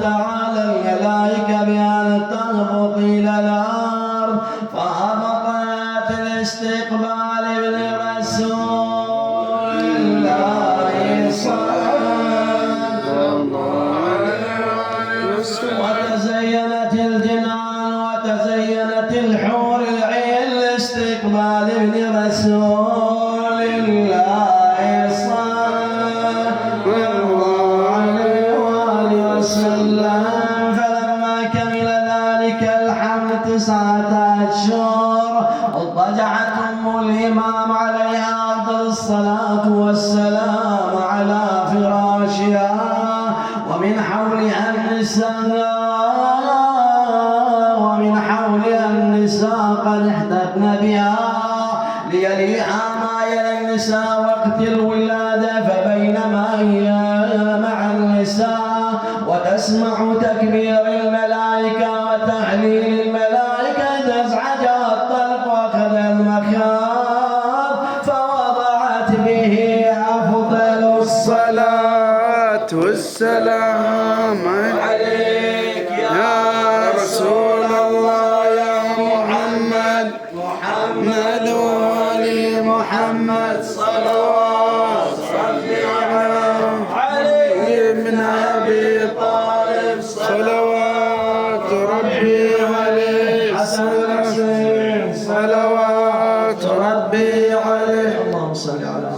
تعالى الملائكة بأن تهبط إلى الأرض، فهبطت الاستقبال لرسول الله صلى الله عليه وسلم، وتزينت الجنان وتزينت الحور العين لاستقبال لرسول الله صلى الله عليه وآله وسلم. فلما كمل ذلك الحمل 9 أشهر اضطجعت أم الإمام عليها أفضل الصلاة والسلام على فراشها، ومن حولها النساء قد احتفن بها ليليها ما يلي النساء وقت الولادة. فبينما هي مع النساء وتسمع تكبير الملائكة وتحليل الملائكة أزعجها الطلق وأخذ المخاض فوضعت به أفضل الصلاة والسلام عليك يا رسول الله يا محمد وآل محمد صلوات ربي عليه من أبي طالب صلوات ربي عليه حسن صلوات ربي عليه. اللهم صل على